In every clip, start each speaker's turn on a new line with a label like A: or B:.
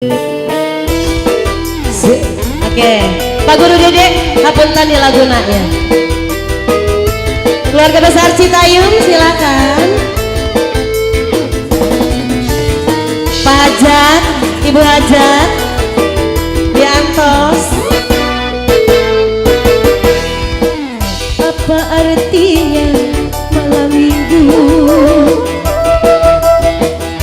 A: Oke, Pak Guru Dede, hapunten di laguna ya. Keluarga besar Citayam silakan. Pak Hajat, Ibu Hajat, diantos. Apa artinya malam minggu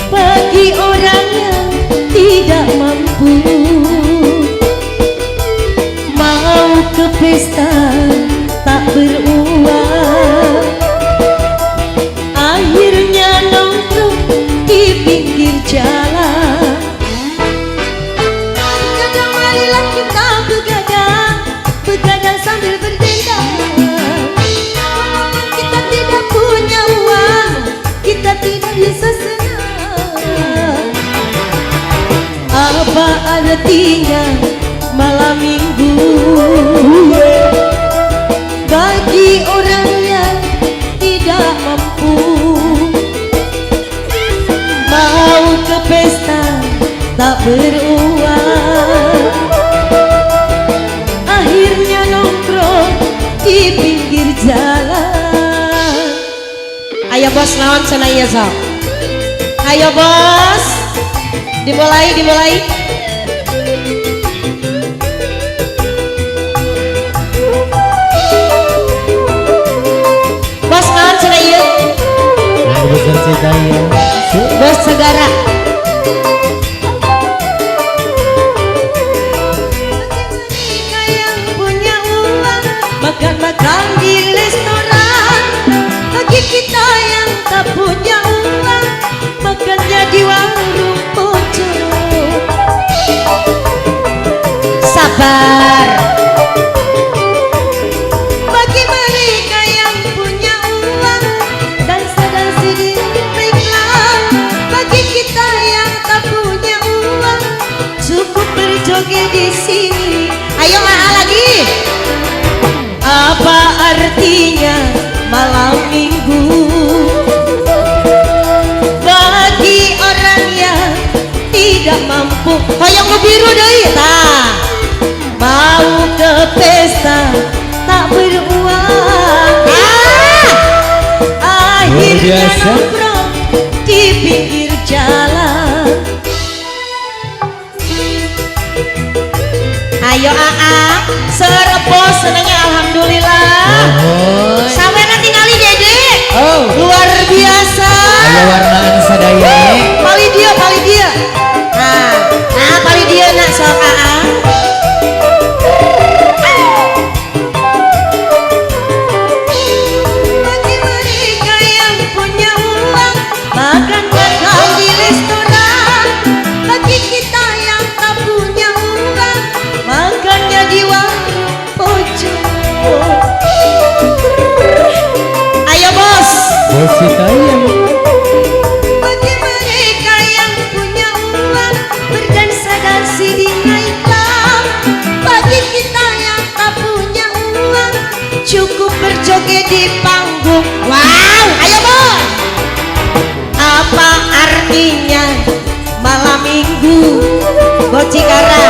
A: bagi orang yang tidak mampu? Mau ke pesta tak beruang, akhirnya nongkrong di pinggir jalan. Kadang marilah kita begadang sambil berdendang. Kita tidak punya uang, kita tidak bisa senang. Apa artinya malam minggu bagi orang yang tidak mampu? Mau ke pesta tak beruang, akhirnya nongkrong di pinggir jalan. Ayo bos, naon sana iya sok. Ayo bos, dimulai. Bos naon sana iya.
B: Besar Citayam,
A: Bos segara. Yang punya uang makan di restoran, bagi kita yang tak punya uang makannya di warung pojok. Sabar. Bagi mereka yang punya uang dan sedang sedih baiklah. Bagi kita yang tak punya uang cukup berjoget di sini. Ayo AA lagi. Apa artinya malam minggu bagi orang yang tidak mampu? Hoyong nu biru deui tah. Mau ke pesta tak beruang, akhirnya nongkrong di pinggir jalan. Ayo AA, serepos senangnya alhamdulillah. Sampai tinggali Dede.
B: oh,
A: Luar biasa.
B: ayo warnaan sadaya.
A: Pali dia. Nah, pali dia nak sok AA. Bagi mereka yang punya uang makan di restoran, bagi kita yang tak punya uang makannya di warung pojok. Ayo bos.
B: Bos Citayam,
A: Bagi mereka yang punya uang berdansa-dansi di nightclub, bagi kita yang tak punya uang cukup berjoget di panggung. Wow, ayo bos. Apa artinya malam minggu Bocikara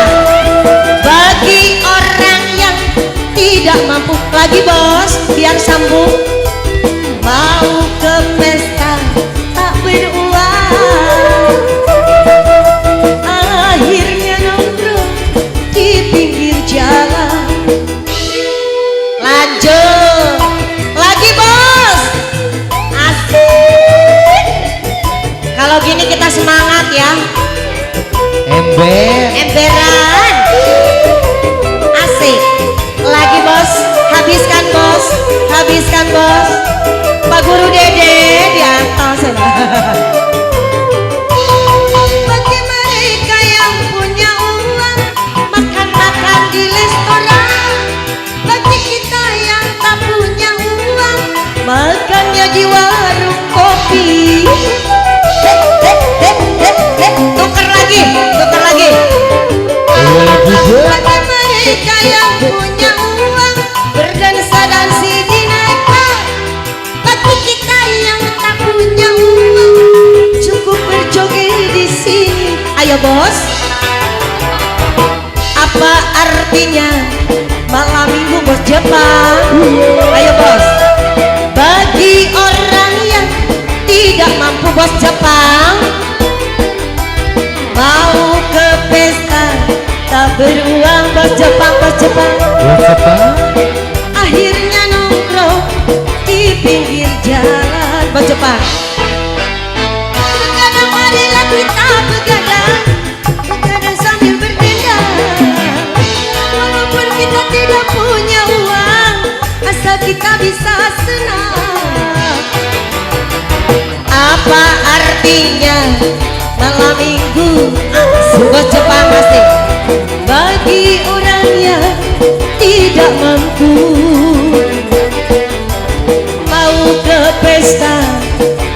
A: bagi orang yang tidak mampu? Lagi bos, biar sambung. Mau ke pesta tak beruang, akhirnya nongkrong di pinggir jalan. Lanjut lagi bos. Asik. Kalau gini kita semangat ya. Emberan. Asik. Lagi bos. Habiskan bos. Pak Guru Dede di atas. Bagi mereka yang punya uang makan di restoran, bagi kita yang tak punya uang makannya di warung kopi. Tuker lagi. Bagi mereka yang punya uang berdansa-dansi di nightclub, bagi kita yang tak punya uang cukup berjoget di sini. Ayo bos. artinya malam minggu bos Jepang. Ayo bos. Bagi orang yang tidak mampu bos Jepang, mau ke pesta tak beruang bos Jepang, bos Jepang.
B: Bos Jepang.
A: Akhirnya nongkrong di pinggir jalan bos Jepang. Kadang marilah kita begadang, begadang sambil berdendang. Walaupun kita tidak punya uang, asal kita bisa senang. Apa artinya malam minggu bos Jepang pasti bagi orang yang tidak mampu, mau ke pesta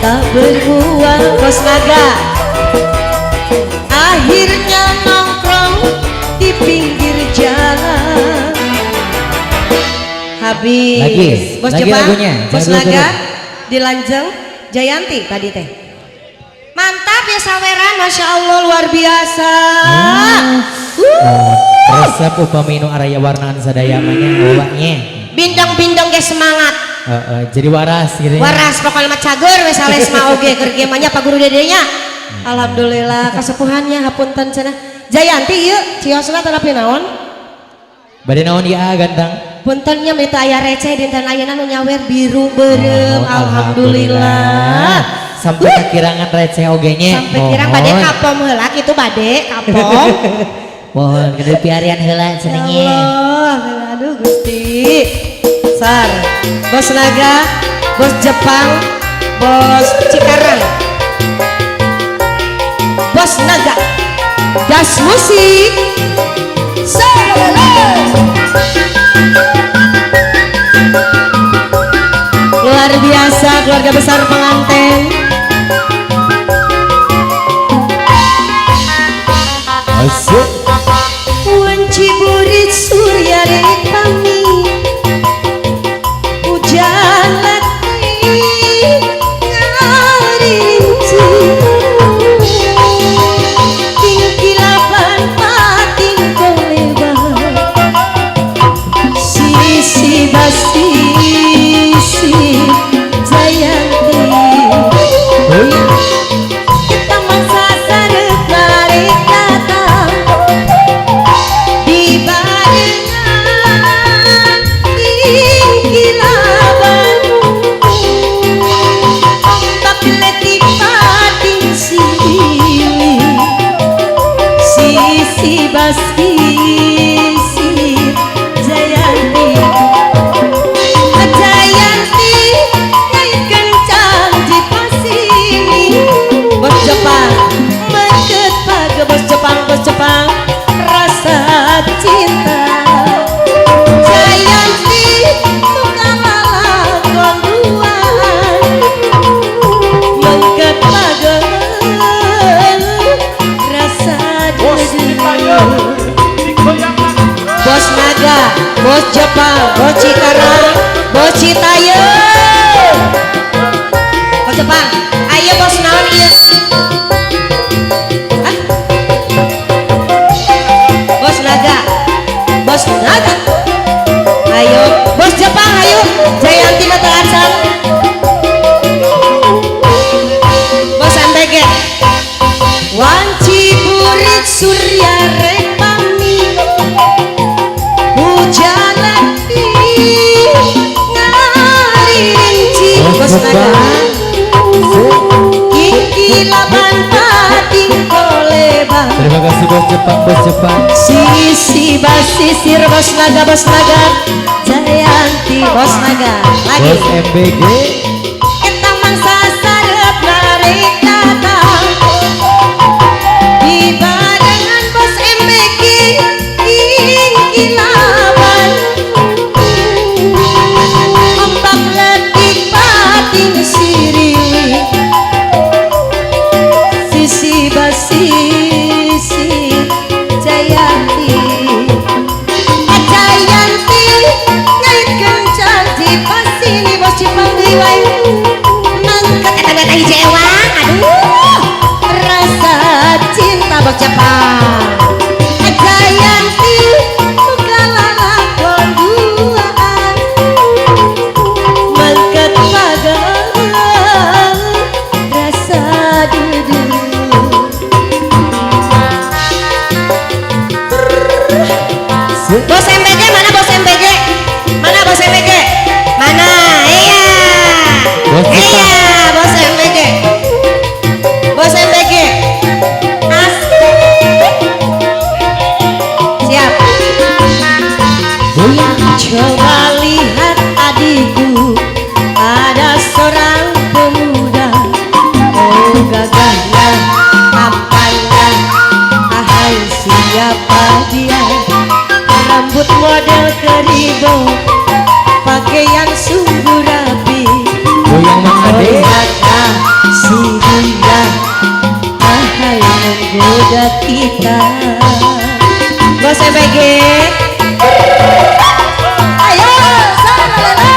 A: tak beruang bos naga. Akhirnya nongkrong di pinggir jalan. Habis
B: Lagi,
A: bos
B: lagi
A: Jepang,
B: lagunya.
A: bos
B: Jangan
A: naga
B: turun.
A: dilanjeng Jayanti tadi teh. Mantap ya saweran, masya Allah luar biasa.
B: Resep upami nu araya warnaan sadaya manya awaknya.
A: Bindang-bindang ge semangat.
B: Jadi waras gitu ya.
A: Waras pokoknya mah cager we salesma oge keur ge mah nya Pak Guru dedenya. Alhamdulillah kasepuhannya hapunten cenah. Jayanti ieu ciosna terapi naon?
B: Bade naon ieu ganteng?
A: Puntennya minta aya receh dinten ayeuna nu nyawer biru beureum. Alhamdulillah.
B: Sampai kekirangan receh oge nya.
A: Sampai kirang bade kapom heula kitu bade kapom.
B: Mohon gede piarian heula cenanya.
A: Allah, aduh Gusti. Sar, bos naga, bos Jepang, bos Cikarang, bos naga, das musik. Luar biasa keluarga besar pengantin.
B: Asik.
A: Wanci burit surya rek kami, hujan lagi ngarinci, tingkilaban pating koleban, sisi basi si Jayanti. Kita masa sarep balik datang di barengan tingkilaban, ombak letih pating sili, sisi basi si Jayanti. Jayanti nyai kencang di pasini, bos Jepang meket paga bos Jepang, bos Jepang rasa cinta. Jayanti suka lalakon duaan, meket paga rasa cinta. Bos naga, bos Jepang, bos Cikarang, bos Citayam. Bos Jepang, ayo bos naon ieu? Hah? Bos naga, bos naga. Ayo, bos Jepang, ayo. Jayanti mata asal. Bos MBG. Wanci burit surya rek pami, hujan lagi ngarinci. Bos naga, tingkilaban pating koleban,
B: Terima kasih bos Jepang, bos Jepang.
A: sisi basisir bos naga, bos naga. Jayanti bos naga lagi.
B: Bos MBG.
A: Kita mangsa sarep narik datang di barengan bos MBG tingkilaban, ombak letih pating siriwi, sisi basi si Jayanti. Jayanti ngait kencang di pasini bos Jepang riwai. Bos MPG mana bos MPG? Mana bos MPG? Mana? Iya.
B: Bos kita.
A: Iya, bos MPG. Bos MPG. Asik. Siap. Coba lihat adikku, ada seorang pemuda, oh gagahnya, tampannya, ahai siapa dia? Rambut model keribo, pakaian sungguh rapi,
B: Goyang Mang Ade.
A: lihatlah si dia, ahai menggoda kita. Bos MPG. Ayo, salalala.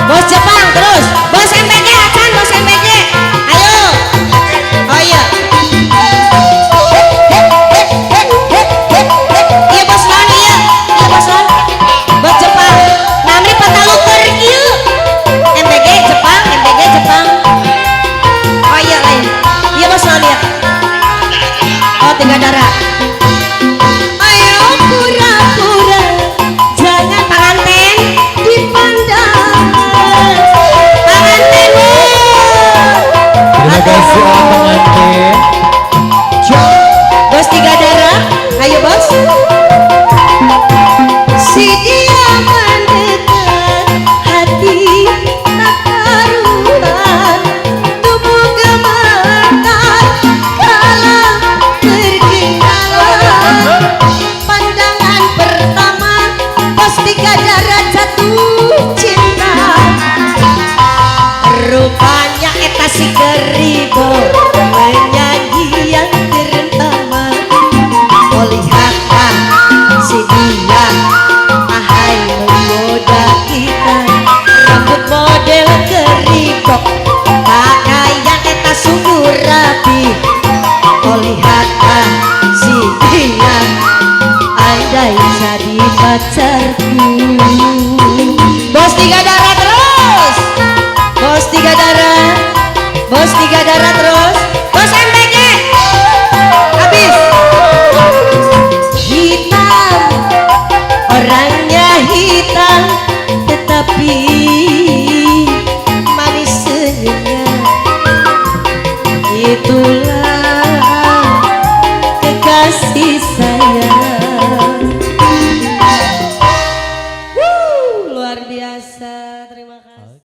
A: Bos Jepang terus, bos MPG akan bos MPG. Ayo, oh iya. Iya bos non, iya bos non. Bos Jepang, namanya pataluker iya. MPG Jepang, MPG Jepang. Oh iya lain, iya bos non iya. Oh tiga darah. Ayo pura-pura, jangan pengantin dipandang. Pengantin
B: Terima kasih pengantin.
A: Bos tiga darah, ayo bos. Si dia mendekat, hati tak karuan, tubuh gemetar kala berkenalan. Pandangan pertama, bos tiga darah jatuh cinta. Rupanya eta si keribo menyanyi yang terutama. Oh lihatlah si dia, ahai menggoda kita. Rambut model keribok, pakaian eta sungguh rapi. Oh lihatlah si dia, andai jadi pacarku. Bos tiga darah terus, bos tiga darah, bos tiga darah terus, bos MPG habis. Hitam, orangnya hitam, tetapi manis senyumnya. Itulah kekasih saya. Luar biasa, terima kasih.